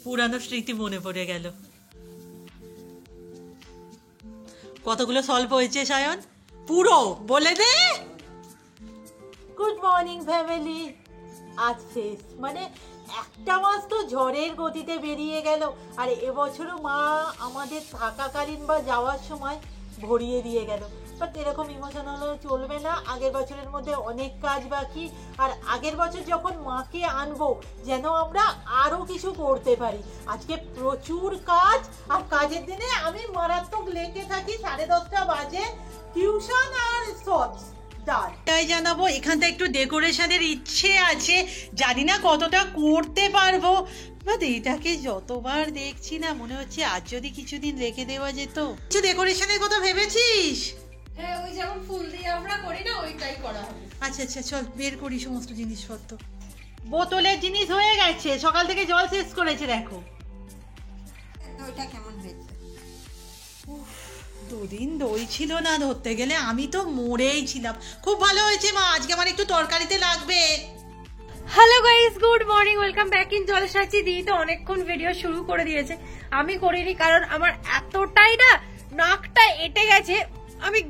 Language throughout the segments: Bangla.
পুরানো স্মৃতি মনে পড়ে গেল। কতগুলো সলভ হয়েছে সায়ন? পুরো বলে দে। Good morning family. আজ শেষ, মানে একটা মাস তো ঝড়ের গতিতে বেরিয়ে গেল। আর এবছরও মা আমাদের থাকাকালীন বা যাওয়ার সময় ভরিয়ে দিয়ে গেল। বাট এরকম ইমোশনাল হলে চলবে না। আগের বছরের মধ্যে অনেক কাজ বাকি। আর আগের বছর যখন মাকে আনবো যেন আমরা আরও কিছু করতে পারি। আজকে প্রচুর কাজ, আর কাজের দিনে আমি মারাত্মক লেগে থাকি। 10:30 বাজে টিউশন আর শর্টস। তাই জানাবো, এখানটা একটু ডেকোরেশনের ইচ্ছে আছে, জানি না কতটা করতে পারবো। বাট এটাকে যতবার দেখছি না মনে হচ্ছে আজ যদি কিছুদিন রেখে দেওয়া যেত। কিছু ডেকোরেশনের কথা ভেবেছিস? হ্যাঁ, ওই যেমন ফুল দিয়ে আমরা করি না, ওইটাই করা হবে। আচ্ছা আচ্ছা, চল বের করি সমস্ত জিনিসপত্র। বোতলের জিনিস হয়ে গেছে, সকাল থেকে জল শেষ করেছে দেখো। ওইটা কেমন হয়েছে? দুদিন দই ছিল না ধরতে গেলে, আমি তো মরেই ছিলাম। খুব ভালো হয়েছে মা, আজকে আমার একটু তরকারিতে লাগবে। Hello guys, good morning, welcome back in জলসাচি। দিদি তো অনেকক্ষণ ভিডিও শুরু করে দিয়েছে, আমি করিনি কারণ আমার এতটাই না নাকটা এঁটে গেছে, আমি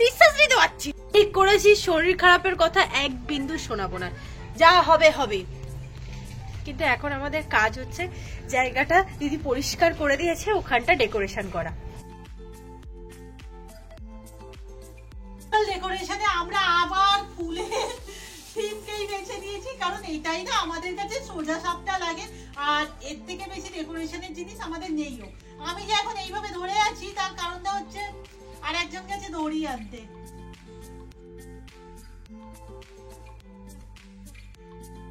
নিঃশ্বাস নিতে পারছি। ঠিক করেছি, শরীর খারাপের কথা এক বিন্দু শোনাবো না, যা হবে হবে। কিন্তু এখন আমাদের কাজ হচ্ছে জায়গাটা দিদি পরিষ্কার করে দিয়েছে, ওখানটা ডেকোরেশন করা। ডেকোরেশনে আমরা আবার ফুলের থিমকেই বেছে নিয়েছি, কারণ এটাই না আমাদের কাছে সোজা সাপটা লাগে। আর এর থেকে বেশি ডেকোরেশনের জিনিস আমাদের নেইও। আমি যে এখন এইভাবে ধরে আছি তার কারণটা হচ্ছে আর একজন কাছে দড়ি আনতে।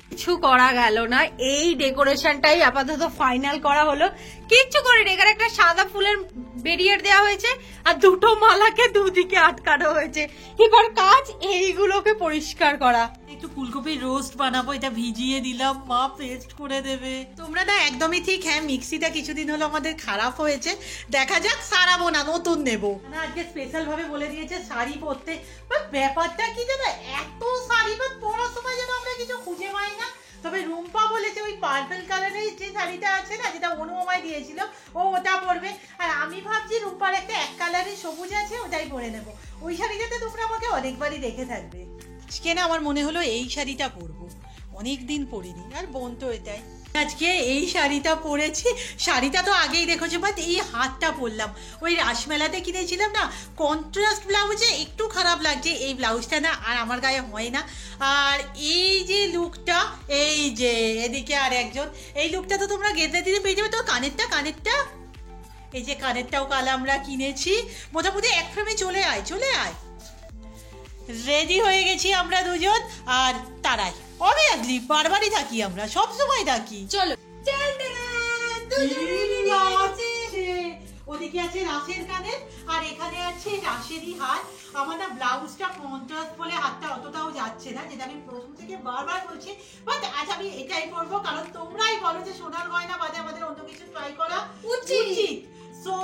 কিছু করা গেল না, এই ডেকোরেশনটাই আপাতত ফাইনাল করা হলো। কিচ্ছু করিনি, এখানে একটা সাদা ফুলের বেরিয়ে দেওয়া হয়েছে আর দুটো মালাকে দুদিকে আটকানো হয়েছে। এবার কাজ এইগুলোকে পরিষ্কার করা। একটু ফুলকপির রোস্ট বানাবো, এটা ভিজিয়ে দিলাম, মা পেস্ট করে দেবে। তোমরা না একদমই ঠিক। হ্যাঁ, মিক্সিটা কিছুদিন হলো আমাদের খারাপ হয়েছে, দেখা যাক, সারাবো না, নতুন নেবো না। আজকে স্পেশাল ভাবে বলে দিয়েছে শাড়ি পরতে। ব্যাপারটা কি জানো, এত শাড়ি পরার সময় যেন আমরা কিছু খুঁজে পাই না। তবে রুম্পা বলেছে ওই পার্পল কালারের যে শাড়িটা আছে না, যেটা অনু আমায় দিয়েছিল, ও ওটা পরবে। আর আমি ভাবছি রুম্পার একটা এক কালারের সবুজ আছে, ওটাই পরে নেবো। ওই শাড়িটাতে তোমরা আমাকে অনেকবারই দেখে থাকবে। আজকে না আমার মনে হলো এই শাড়িটা পরবো, অনেকদিন পরিনি। আর বোন তো এটাই, আজকে এই শাড়িটা পরেছি। শাড়িটা তো আগেই দেখেছো, বাট এই হাতটা পরলাম। ওই রাসমেলাতে কিনেছিলাম না, কন্ট্রাস্ট ব্লাউজে একটু খারাপ লাগছে এই ব্লাউজটা না, আর আমার গায়ে হয় না। আর এই যে লুকটা, এই যে এদিকে আর একজন, এই লুকটা তো তোমরা গেঁদে দিতে পেয়ে যাবে। তো কানেরটা এই যে কানেরটাও কাল আমরা কিনেছি। মোটামুটি এক ফ্রেমে চলে আয়। রেডি হয়ে গেছি আমরা দুজন। আর তারাই অবভিয়াসলি বারবারই থাকি, আমরা সব সময় থাকি। চলো, ওদিকে আছে রাসের কানের, আর এখানে আছে রাসেরই হাত। আমার না ব্লাউজটা কন্ট্রাস্ট বলে হাতটা অতটাও যাচ্ছে না, যেটা আমি প্রথম থেকে বারবার বলছি। বাট আজ আমি এটাই করবো, কারণ তোমরাই বলো যে সোনার গয়না বাদে আমাদের অন্য কিছু ট্রাই করা উচিত। সো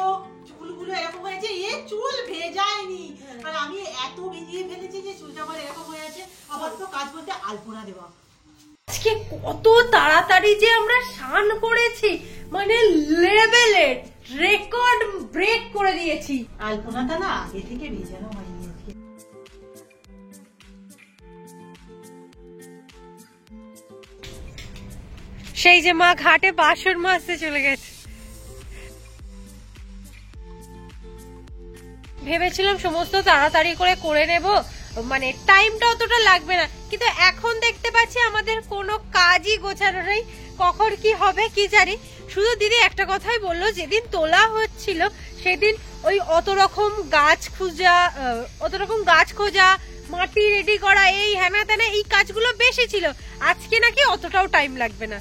চুলগুলো এরকম হয়েছে, চুল ভেজায়নি, আর আমি এত ভিজিয়ে ফেলেছি যে চুলটা আমার এরকম হয়ে আছে। আবার তো কাজ বলতে আলপনা দেওয়া। আজকে কত তাড়াতাড়ি যে আমরা স্নান করেছি, মানে লেভেলের রেকর্ড ব্রেক করে দিয়েছি। আলপনাটা না আগে থেকে ভেজানো হয়নি। সেই যে মা ঘাটে বাসন মাজতে চলে গেছে। ভেবেছিলাম সমস্ত তাড়াতাড়ি করে নেব, মানে টাইমটা অতটা লাগবে না, কিন্তু এখন দেখতে পাচ্ছি আমাদের কোনো কাজই গোছানো নেই। কখন কি হবে কি জানি। শুধু দিদি একটা কথাই বললো, যেদিন তোলা হচ্ছিল সেদিন ওই অত রকম গাছ খোঁজা, মাটি রেডি করা, এই হ্যানা ত্যানা এই কাজগুলো বেশি ছিল। আজকে নাকি অতটাও টাইম লাগবে না।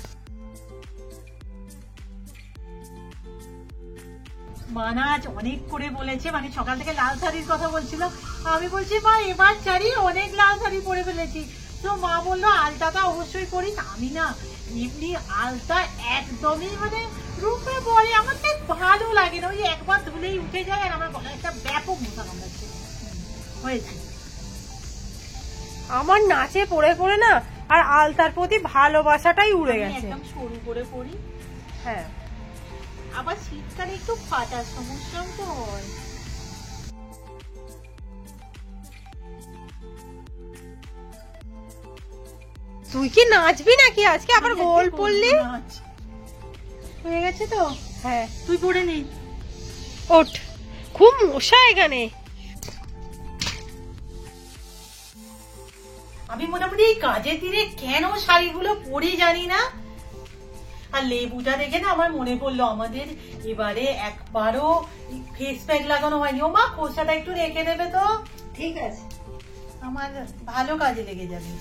মানা আজ অনেক করে বলেছে, মানে সকাল থেকে লাল শাড়ির কথা বলছিল। আমি বলছি মা এবার শাড়ি অনেক লাল শাড়ি পরে ফেলেছি। তো মা বললো আলতাটা অবশ্যই পরিস। আমি না এমনি আলতা একদমই মানে রূপে পরে আমার তাই ভালো লাগে না, ওই একবার ধুলেই উঠে যায়। আর আমার গলায় একটা ব্যাপক মশা কামড়াচ্ছে হয়েছে। আমার নাচে পড়ে না আর আলতার প্রতি ভালোবাসাটাই উড়ে গেছে। একদম সরু করে পরি। হ্যাঁ, আবার শীতকালে একটু ফাটার সমস্যাও তো হয়। তুই কি নাচবি নাকি আজকে? আবার গোল পড়লি? হয়ে গেছে তো? হ্যাঁ, তুই পড়ে নে। ওঠ, খুব মশা এখানে। আমি মোটামুটি এই কাজের দিনে কেন শাড়িগুলো পরে জানি না। আর লেবুটা দেখে না আমার মনে পড়লো আমাদের এবারে একবারও ফেস প্যাক লাগানো হয়নি। ও মা, খোসাটা একটু রেখে দেবে তো? ঠিক আছে, আমার ভালো কাজে লেগে যাবে।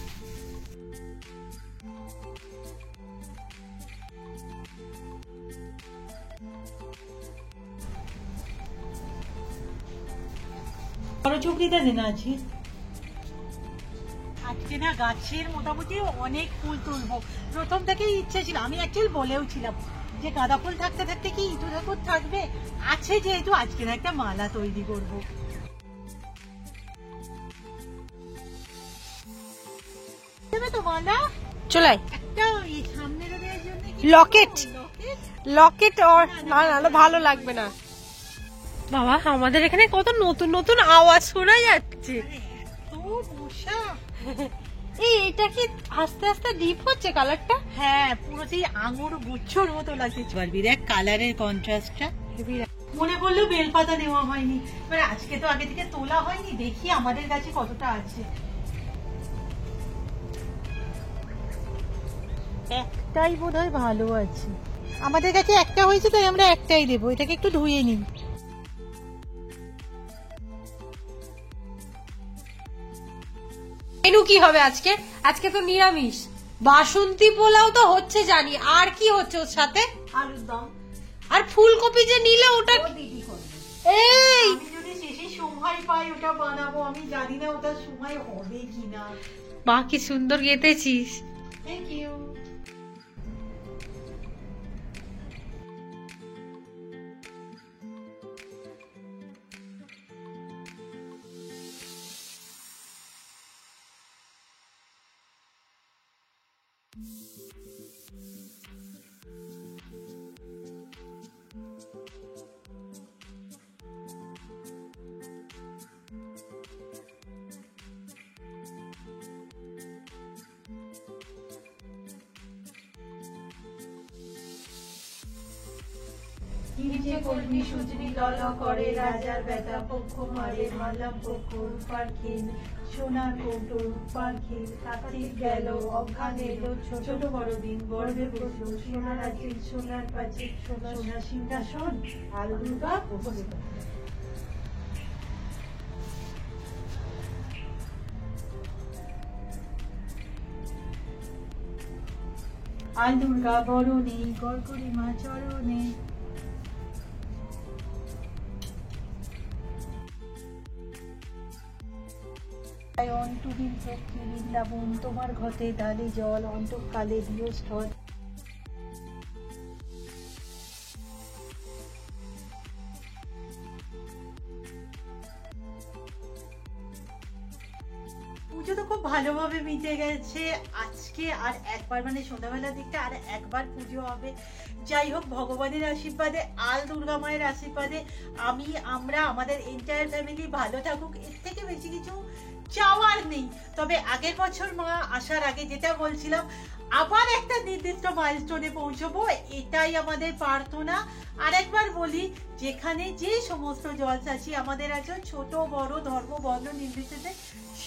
বড় চুপড়িটা দেনা আছে। আজকে না গাছের মোটামুটি অনেক ফুল তুলবো। প্রথম থেকেই ইচ্ছে ছিল, আমি অ্যাকচুয়ালি বলেও ছিলাম যে গাঁদা ফুল থাকতে থাকতে কি ইঁদুর ঠাকুর থাকবে, আছে যেহেতু আজকে না একটা মালা তৈরি করব। দেবে তো মালা? চলাই একটা এই সামনে দেওয়ার জন্য লকেট, লকেট ওর না না ভালো লাগবে না। বাবা, আমাদের এখানে কত নতুন নতুন আওয়াজ শোনা যাচ্ছে। তো মশা। এই এটা কি আস্তে আস্তে ডিপ হচ্ছে কালারটা? হ্যাঁ, পুরো সেই আঙুর গুচ্ছর মতো লাগছে। পারবি দেখ কালারের কন্ট্রাস্টটা। মনে করলো বেলপাতা নেওয়া হয়নি, এবার আজকে তো আগে থেকে তোলা হয়নি, দেখি আমাদের কাছে কতটা আছে। একটাই বোধহয় ভালো আছে, আমাদের কাছে একটা হয়েছে তাই আমরা একটাই দেবো। এটাকে একটু ধুয়ে নিই। মেনু কি হবে আজকে? আজকে তো নিরামিষ। বাসন্তী পোলাও তো হচ্ছে জানি, আর কি হচ্ছে ওর সাথে? আলুর দম আর ফুলকপি যে নিলে ওটা দিদি করবে। এই আমি যদি শেষে সময় পাই ওটা বানাবো, আমি জানি না ওটা সময় হবে কিনা। মা কি সুন্দর গেতেছিস। Thank you. নিচে কর্মী সুজনি দল করে রাজার বেটা পক্ষ মারে মাল্লাম পক্ষ রূপার খিন সোনার কৌটো রূপার খিন কার্তিক গেল অজ্ঞান এলো ছোট বড় দিন গর্বে বসল সোনার আচিল সোনার পাচিল সোনার সিংহাসন আর দুর্গা উপস্থিত। আল দুর্গা বরণে গড়গড়ি মা চরণে। অন্টুবিন শক্তি বৃন্দাবন তোমার ঘটে ডালে জল অন্তকালে দিও স্থল। পুজো তো খুব ভালোভাবে মিটে গেছে আজকে। আর একবার মানে সন্ধ্যাবেলার দিকটা আর একবার পুজো হবে। যাই হোক, ভগবানের আশীর্বাদে আল দুর্গা মায়ের আশীর্বাদে আমরা আমাদের এন্টায়ার ফ্যামিলি ভালো থাকুক, এর থেকে বেশি কিছু চাওয়ার নেই। তবে আগের বছর মা আসার আগে যেটা বলছিলাম, আবার একটা নির্দিষ্ট মাইলস্টোনে পৌঁছবো, এটাই আমাদের প্রার্থনা। আর একবার বলি, যেখানে যে সমস্ত জলসাচী আমাদের আছে, ছোট বড় ধর্ম বর্ণ নির্বিশেষে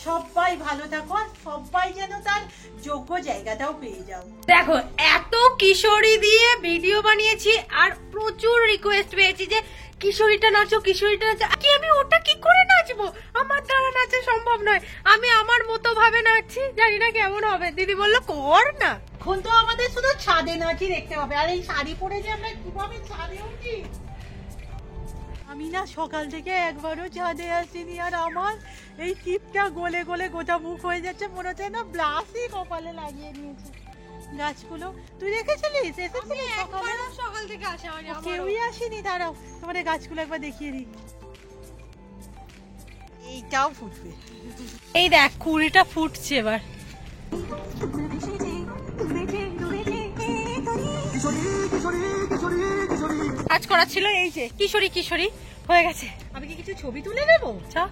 সবাই ভালো থাকো, আর সবাই যেন তার যোগ্য জায়গাটাও পেয়ে যাও। দেখো, এত কিশোরী দিয়ে ভিডিও বানিয়েছি আর প্রচুর রিকোয়েস্ট পেয়েছি যে কিশোরীটা নাচো, কিশোরীটা নাচো। কি আমি ওটা কি করে নাচবো? আমার দ্বারা নাচা সম্ভব নয়। আমি আমার মতো ভাবে নাচছি, জানি না কেমন হবে। দিদি বললো কর না। এখন তো আমাদের শুধু ছাদে নাচই দেখতে হবে। আর এই শাড়ি পরে যে আমরা কিভাবে ছাদে উঠি, আমি না সকাল থেকে একবারও ছাদে আসিনি। আর আমার এই টিপটা গলে গলে গোটা মুখ হয়ে যাচ্ছে, মনে হচ্ছে না ব্লাশই কপালে লাগিয়ে নিয়েছে। গাছগুলো তুই দেখেছিলিস? সকাল থেকে আসা হয়নি, কেউই আসেনি। দাঁড়াও, তোমাদের গাছগুলো একবার দেখিয়ে দিই। এইটাও ফুটবে। এই দেখ, কুড়িটা ফুটছে এবার। কাজ করা ছিল, এই যে কিশোরী কিশোরী হয়ে গেছে। আমি কি কিছু ছবি তুলে নেবো? চা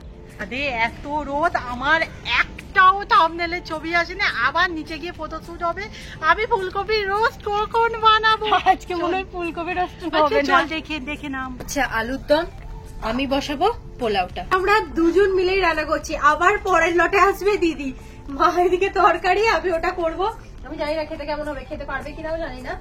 আরে এত রোদ, আমার একটাও থাম্বনেলের ছবি আসেনি। আবার নিচে গিয়ে ফটোশুট হবে। আমি ফুলকপির রোস্ট কখন বানাবো? আজকে মনে হয় ফুলকপি রোস্ট আচ্ছা, হবে না। চল দেখে নাম। আচ্ছা, আলুর দম আমি বসাবো, পোলাওটা আমরা দুজন মিলেই রান্না করছি। আবার পরের লটে আসবে দিদি, মা এদিকে তরকারি, আমি ওটা করব। আমি জানি না খেতে কেমন হবে, খেতে পারবে কিনাও জানি না।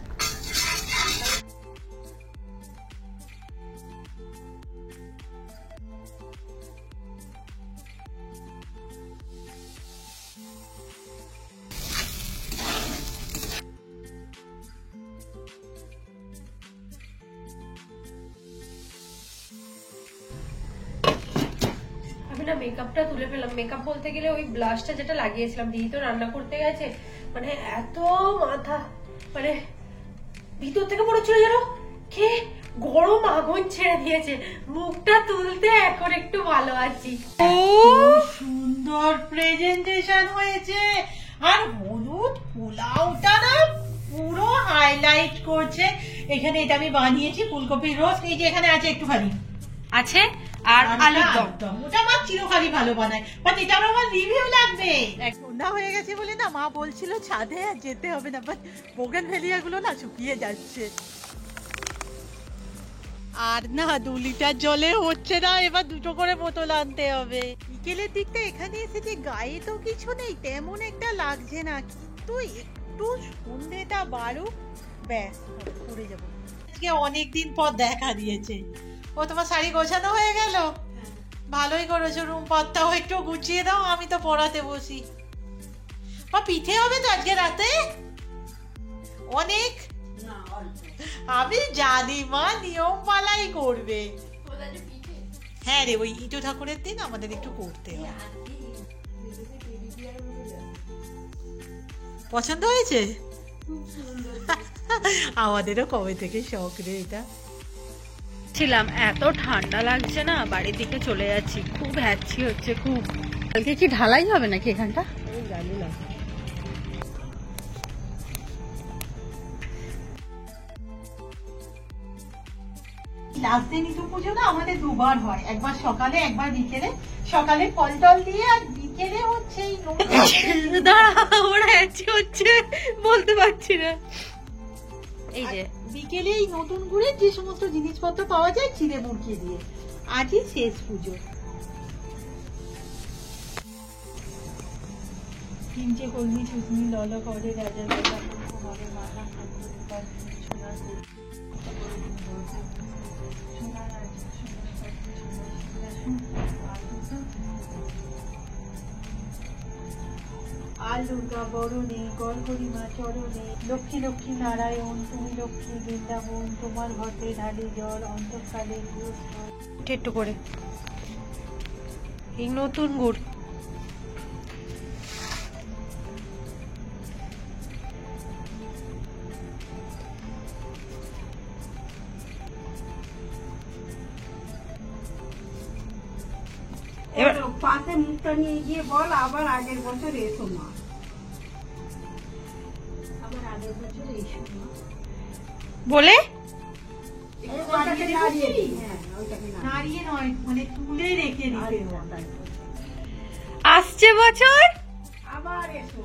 আমি না মেকআপটা তুলে ফেললাম। মেকআপ বলতে গেলে ওই ব্লাশটা যেটা লাগিয়েছিলাম, দিদি তো রান্না করতে গেছে, মানে এত মাথা, মানে ভিতর থেকে মনে হচ্ছিল যেন কে গরম আগুন ছেড়ে দিয়েছে। মুখটা তুলতে এখন একটু ভালো আছি। ও সুন্দর প্রেজেন্টেশন হয়েছে, আর হলুদ পোলাওটা না পুরো হাইলাইট করছে। এখানে এটা আমি বানিয়েছি ফুলকপির রোস্ট, এই যে এখানে আছে একটুখানি আছে, আর আলুর দম। ওটা মা চিরকালই ভালো বানায়, বাট এটা আমার রিভিউ লাগবে। সন্ধ্যা হয়ে গেছে বলে না মা বলছিল ছাদে আর যেতে হবে না, বাট বোগেনভেলিয়া গুলো না শুকিয়ে যাচ্ছে। আর না 2 লিটার জলে হচ্ছে না, এবার 2টো করে বোতল আনতে হবে। বিকেলের দিকটা এখানে এসেছে, গায়ে তো কিছু নেই, তেমন একটা লাগছে না, কিন্তু একটু সন্ধ্যেটা বাড়ুক ব্যাস পড়ে যাবো। আজকে অনেকদিন পর দেখা দিয়েছে। ও তোমার শাড়ি গোছানো হয়ে গেল? ভালোই করেছো, রুম পাতটাও একটু গুছিয়ে দাও, আমি তো পড়াতে বসি। বা পিঠে হবে তো আজকে রাতে অনেক? আমি জানি মা নিয়ম পালাই করবে। হ্যাঁ রে, ওই ইটু ঠাকুরের দিন আমাদের একটু করতে হয়। পছন্দ হয়েছে? আমাদেরও কবে থেকে শখ রে এটা। ছিলাম এত ঠান্ডা লাগছে না, বাড়ির দিকে চলে যাচ্ছি, খুব হ্যাচ্ছি হচ্ছে খুব। কালকে কি ঢালাই হবে নাকি এখানটা? জানি না। লাস্ট দিন ইটু পুজো না আমাদের 2বার হয়, একবার সকালে একবার বিকেলে। সকালে ফল টল দিয়ে, আর বিকেলে হচ্ছে ওরা হ্যাচ্ছি হচ্ছে, বলতে পারছি না। এই যে বিকেলে এই নতুন গুড়ের যে সমস্ত জিনিসপত্র পাওয়া যায় চিড়ে মুরকি দিয়ে। আজই শেষ পুজো। 3টে কলমি চুটনি ললা করে রাজার বেলা হবে মাথা আর দুর্গা বরণে গড়গড়িমা চরণে লক্ষ্মী লক্ষ্মী নারায়ণ, তুমি লক্ষ্মী বৃন্দাবন, তোমার ঘটে ঢালি জল অন্তঃকালে একটু করে এই নতুন গুড়। এবার পাশে মুখটা নিয়ে গিয়ে বল আবার আগের বছর এসো মা, আবার আগের বছর এসো মা বলে নাড়িয়ে নয়, মানে তুলে রেখে দিতে। আসছে বছর আবার এসো,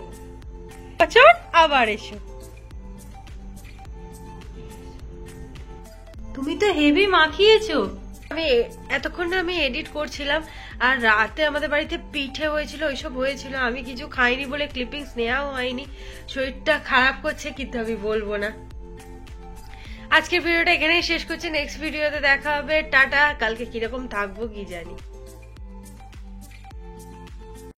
বছর আবার এসো। তুমি তো হেভি মাখিয়েছো। আমি এতক্ষণ না আমি এডিট করছিলাম, আর রাতে আমাদের বাড়িতে পিঠে হয়েছিল, ওইসব হয়েছিল, আমি কিছু খাইনি বলে ক্লিপিংস নেওয়াও হয়নি। শরীরটা খারাপ করছে, কিন্তু আমি বলবো না। আজকের ভিডিওটা এখানেই শেষ করছি, নেক্সট ভিডিওতে দেখা হবে, টাটা। কালকে কিরকম থাকবো কি জানি।